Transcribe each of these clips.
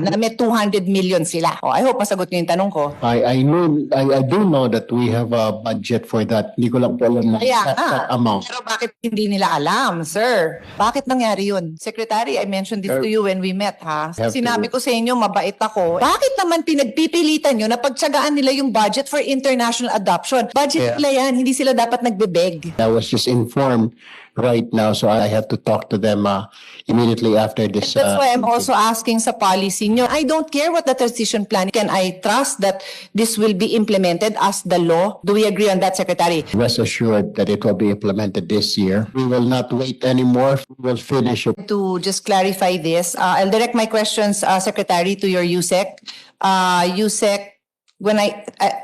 alam na may 200 million sila? I hope masagot niyo yung tanong ko. I do know that we have a budget for that. Hindi ko lang po alam na that amount. Pero bakit hindi nila alam, sir? Bakit nangyari yun? Secretary, I mentioned this to you when we met, ha? Sinabi ko sa inyo, mabait ako. Bakit naman pinagpipilitan nyo na pagtsagaan nila yung budget for international adoption? Budget nila yan, hindi sila dapat nagbebeg. I was just informed right now, so I have to talk to them immediately after this. That's why I'm also asking sa policy nyo. I don't care what the transition plan. Can I trust that this will be implemented as the law? Do we agree on that, Secretary? Rest assured that it will be implemented this year. We will not wait anymore. We will finish it. To just clarify this, I'll direct my questions, Secretary, to your USEC. USEC,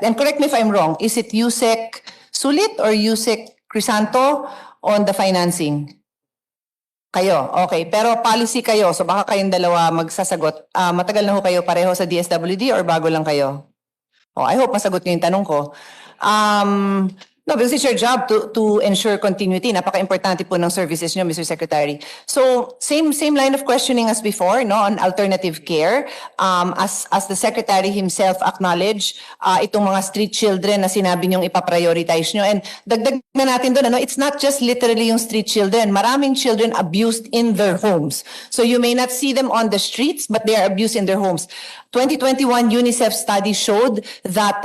and correct me if I'm wrong, is it USEC Sulit or USEC Crisanto on the financing? Kayo, okay. Pero policy kayo, so baka kayong dalawa magsasagot. Matagal na ho kayo pareho sa DSWD or bago lang kayo? I hope masagot niyo yung tanong ko. No, because it's your job to ensure continuity. Napaka-importante po ng services niyo, Mr. Secretary. So, same line of questioning as before, no, on alternative care. As the Secretary himself acknowledged, itong mga street children na sinabi niyong ipaprioritize niyo. And dagdag na natin doon, it's not just literally yung street children. Maraming children abused in their homes. So, you may not see them on the streets, but they are abused in their homes. 2021 UNICEF study showed that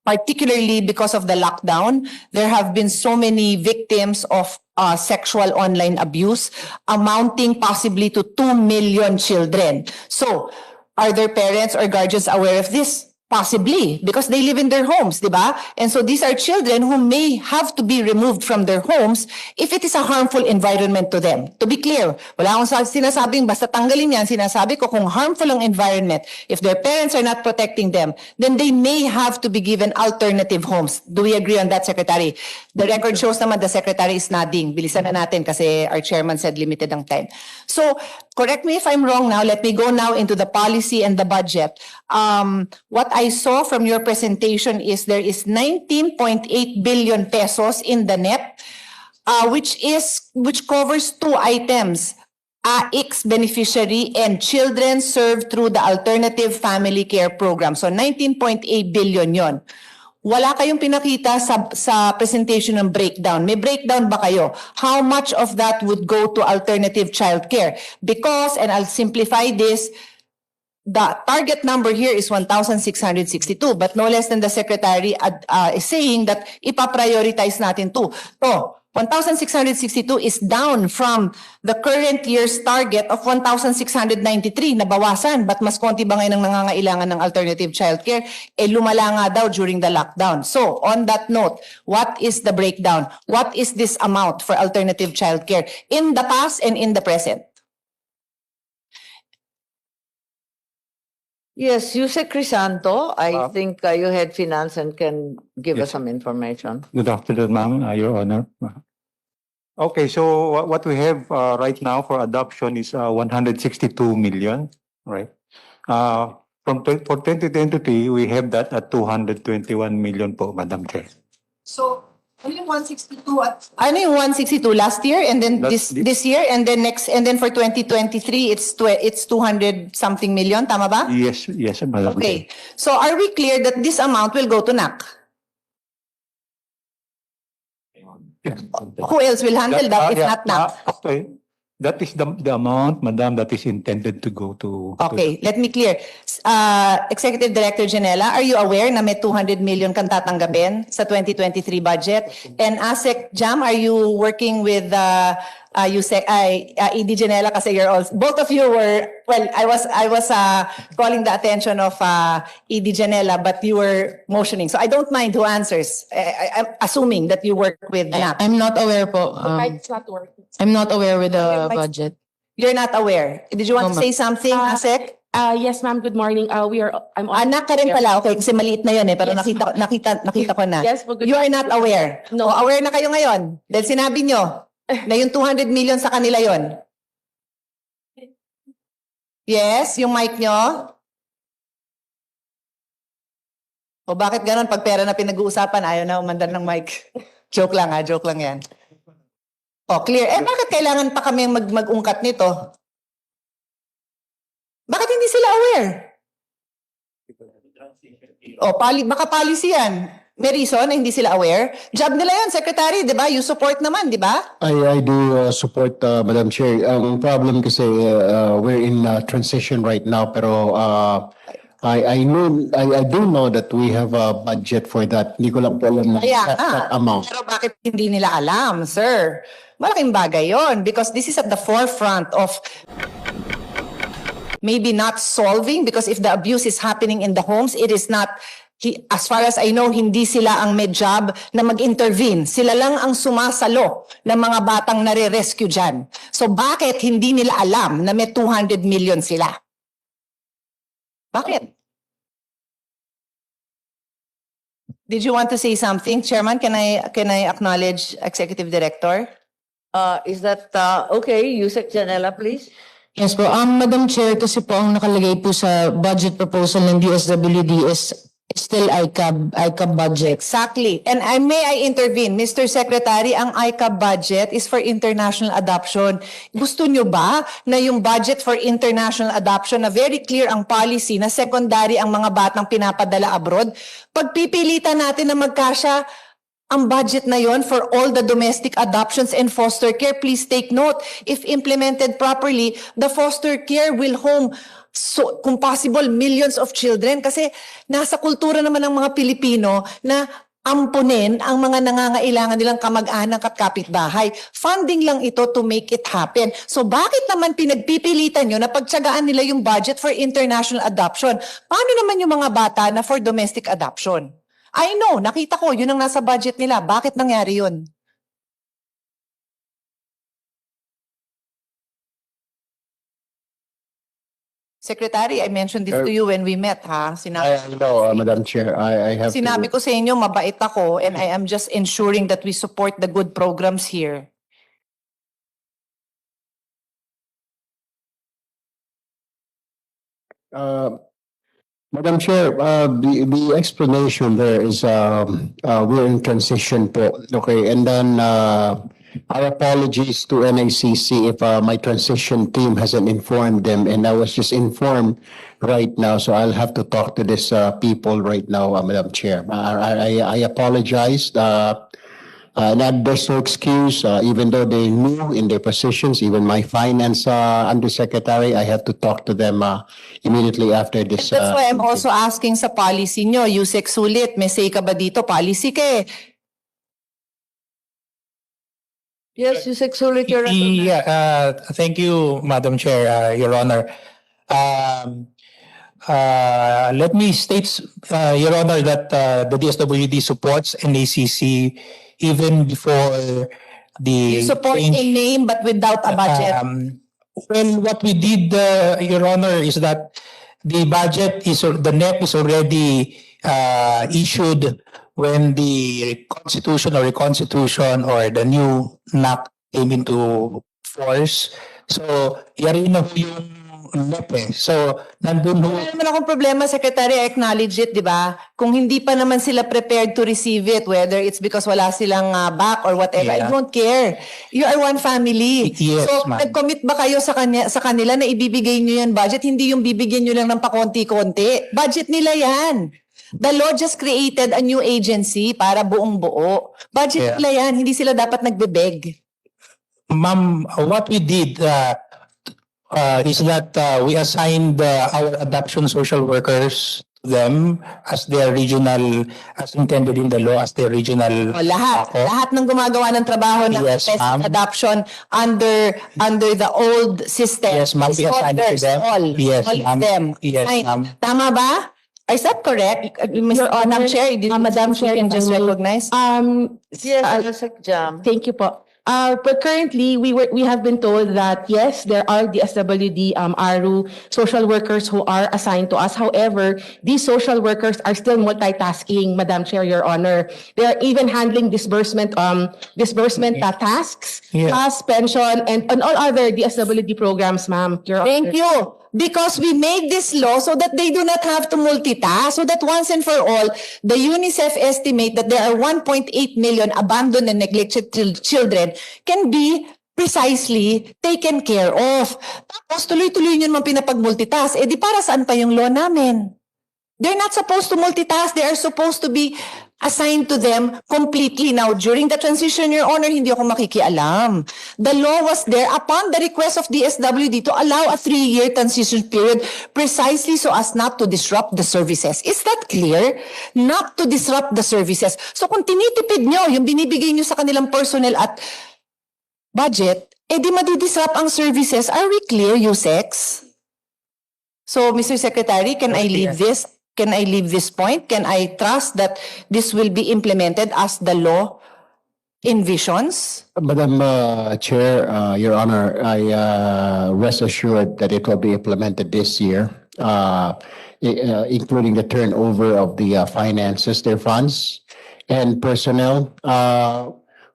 particularly because of the lockdown, there have been so many victims of sexual online abuse, amounting possibly to 2 million children. So, are their parents or guardians aware of this? Possibly, because they live in their homes, di ba? And so these are children who may have to be removed from their homes if it is a harmful environment to them. To be clear, wala akong sinasabing basta tanggalin yan. Sinasabi ko kung harmful ang environment, if their parents are not protecting them, then they may have to be given alternative homes. Do we agree on that, Secretary? The record shows naman the Secretary is nodding. Bilisan na natin kasi our chairman said limited ang time. So, correct me if I'm wrong now. Let me go now into the policy and the budget. What I saw from your presentation is there is 19.8 billion pesos in the NEP, which covers two items: AIX beneficiary and children served through the Alternative Family Care Program. So 19.8 billion yon. Wala kayong pinakita sa presentation ng breakdown. May breakdown ba kayo? How much of that would go to alternative childcare? Because, and I'll simplify this, the target number here is 1,662, but no less than the Secretary is saying that ipaprioritize natin to. 1,662 is down from the current year's target of 1,693 na bawasan. But mas konti ba ngayon ang nangangailangan ng alternative childcare? Lumala nga daw during the lockdown. So, on that note, what is the breakdown? What is this amount for alternative childcare in the past and in the present? Yes, Yusek Crisanto, I think you head finance and can give us some information. Good afternoon, ma'am, Your Honor. Okay, so what we have right now for adoption is 162 million, right? For 2023, we have that at 221 million po, Madam Chair. So, ano yung 162 at ano yung 162 last year and then this year and then next and then for 2023 it's 200 something million, tama ba? Yes, Madam Chair. Okay. So are we clear that this amount will go to NAC? Who else will handle that if not NAC? Okay. That is the amount, Madam, that is intended to go to... Okay, let me clear. Executive Director Janela, are you aware na may 200 million kang tatanggapin sa 2023 budget? And ASEC Jam, are you working with ED Janela kasi you're also... Both of you were... Well, I was calling the attention of ED Janela, but you were motioning. So I don't mind who answers. I'm assuming that you work with NAP. I'm not aware po. It's not working. I'm not aware with the budget. You're not aware. Did you want to say something, Asek? Yes, ma'am. Good morning. I'm Anak ka rin pala. Okay, kasi maliit na yun eh. Pero nakita ko na. Yes, good. You are not aware. No. Aware na kayo ngayon. Dahil sinabi nyo na yung 200 million sa kanila yon. Yes, yung mic nyo. O bakit ganon? Pag pera na pinag-uusapan, ayaw na umandar ng mic. Joke lang ha, joke lang yan. O, clear. Bakit kailangan pa kami mag-ungkat nito? Bakit hindi sila aware? O, baka policy yan. May reason na hindi sila aware? Job nila yun, Secretary, di ba? You support naman, di ba? I do support, Madam Chair. Ang problem kasi we're in transition right now, pero I do know that we have a budget for that. Hindi ko lang po alam na Kaya that amount. Pero bakit hindi nila alam, sir? Malaking bagay yon because this is at the forefront of maybe not solving because if the abuse is happening in the homes, it is not, as far as I know, hindi sila ang may job na mag-intervene. Sila lang ang sumasalo ng mga batang nare-rescue dyan. So bakit hindi nila alam na may 200 million sila? Bakit? Did you want to say something, Chairman? Can I acknowledge Executive Director? Is that okay? Yusek Janela, please. Yes po. Madam Chair, kasi po ang nakalagay po sa budget proposal ng DSWD is still ICAB budget. Exactly. And may I intervene? Mr. Secretary, ang ICAB budget is for international adoption. Gusto nyo ba na yung budget for international adoption na very clear ang policy na secondary ang mga batang pinapadala abroad? Pagpipilitan natin na magkasya ang budget na yon for all the domestic adoptions and foster care, please take note, if implemented properly, the foster care will home, so, kung possible, millions of children. Kasi nasa kultura naman ng mga Pilipino na ampunin ang mga nangangailangan nilang kamag-anak at kapitbahay. Funding lang ito to make it happen. So bakit naman pinagpipilitan nyo na pagtsagaan nila yung budget for international adoption? Paano naman yung mga bata na for domestic adoption? I know, nakita ko, yun ang nasa budget nila. Bakit nangyari yun? Secretary, I mentioned this to you when we met, ha? I know, Madam Chair. I have Sinabi ko sa inyo, mabait ako, and I am just ensuring that we support the good programs here. Madam Chair, the explanation there is we're in transition po. Okay, and then our apologies to NACC if my transition team hasn't informed them, and I was just informed right now, so I'll have to talk to these people right now, Madam Chair. I apologize. And there's no excuse, even though they knew in their positions, even my finance undersecretary, I have to talk to them immediately after this. That's why I'm also asking sa policy nyo, Yusek Sulit, may say ka ba dito? Policy ka eh. Yes, Yusek Sulit, you're recognized. Yeah, thank you, Madam Chair, Your Honor. Let me state, Your Honor, that the DSWD supports NACC even before the You support change. in name but without a budget. Well, what we did, Your Honor, is that the budget is, the NEP is already issued when the constitution or reconstitution or the new NAP came into force. So, yari na ho yung NEP eh. So, nandun ho. Wala naman akong problema, Secretary, I acknowledge it, di ba? Kung hindi pa naman sila prepared to receive it, whether it's because wala silang back or whatever, I Yeah. don't care. You are one family. Yes, So, ma'am. nag-commit ba kayo sa kanila na ibibigay nyo yan budget? Hindi yung bibigyan nyo lang ng pakonti-konti. Budget nila yan. The law just created a new agency para buong buo. Budget Yeah. nila yan, hindi sila dapat nagbebeg. Ma'am, what we did is that we assigned our adoption social workers to them as their regional, as intended in the law, as their regional. O, lahat. ako. Lahat ng gumagawa ng trabaho ng Yes, domestic ma'am. adoption under the old system. Yes, ma'am, we assigned it to Others, them. All. Yes, All of ma'am. them. Yes, Fine. ma'am. Tama ba? Is that correct? Mr. Madam Chair, Madam Chair, you can just General. recognize. Yes, Yusek Jam. Thank you po. But currently, we have been told that yes, there are the SWD, ARU social workers who are assigned to us. However, these social workers are still multitasking, Madam Chair, Your Honor. They are even handling disbursement tasks, Yeah. plus pension, and all other DSWD programs, ma'am. Your Thank Honor. you. Because we made this law so that they do not have to multitask, so that once and for all, the UNICEF estimate that there are 1.8 million abandoned and neglected children can be precisely taken care of. Tapos tuloy-tuloy nyo naman pinapag-multitask. Eh di para saan pa yung law namin? They're not supposed to multitask. They are supposed to be assigned to them completely. Now, during the transition, Your Honor, hindi ako makikialam. The law was there upon the request of DSWD to allow a 3-year transition period precisely so as not to disrupt the services. Is that clear? Not to disrupt the services. So kung tinitipid nyo yung binibigay nyo sa kanilang personnel at budget, eh di madidisrupt ang services. Are we clear, Yusex? So, Mr. Secretary, can I leave this? Can I leave this point? Can I trust that this will be implemented as the law envisions? Madam Chair, Your Honor, I rest assured that it will be implemented this year, including the turnover of the finances, their funds and personnel.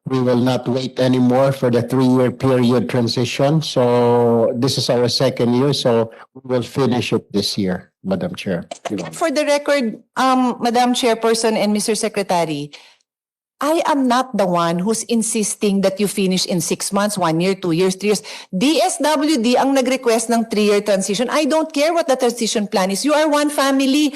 We will not wait anymore for the 3-year period transition. So this is our second year, so we will finish it this year, Madam Chair. Your Honor. For the record, Madam Chairperson and Mr. Secretary, I am not the one who's insisting that you finish in 6 months, 1 year, 2 years, 3 years. DSWD ang nag-request ng 3-year transition. I don't care what the transition plan is. You are one family.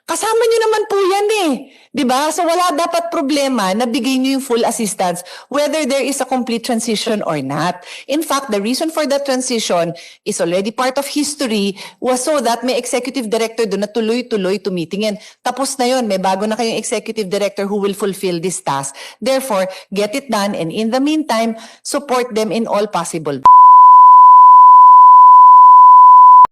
Kasama nyo naman po yan eh. Diba? So wala dapat problema na bigay nyo yung full assistance whether there is a complete transition or not. In fact, the reason for that transition is already part of history was so that may executive director doon na tuloy-tuloy tumitingin. Tapos na yun, may bago na kayong executive director who will fulfill this task. Therefore, get it done and in the meantime, support them in all possible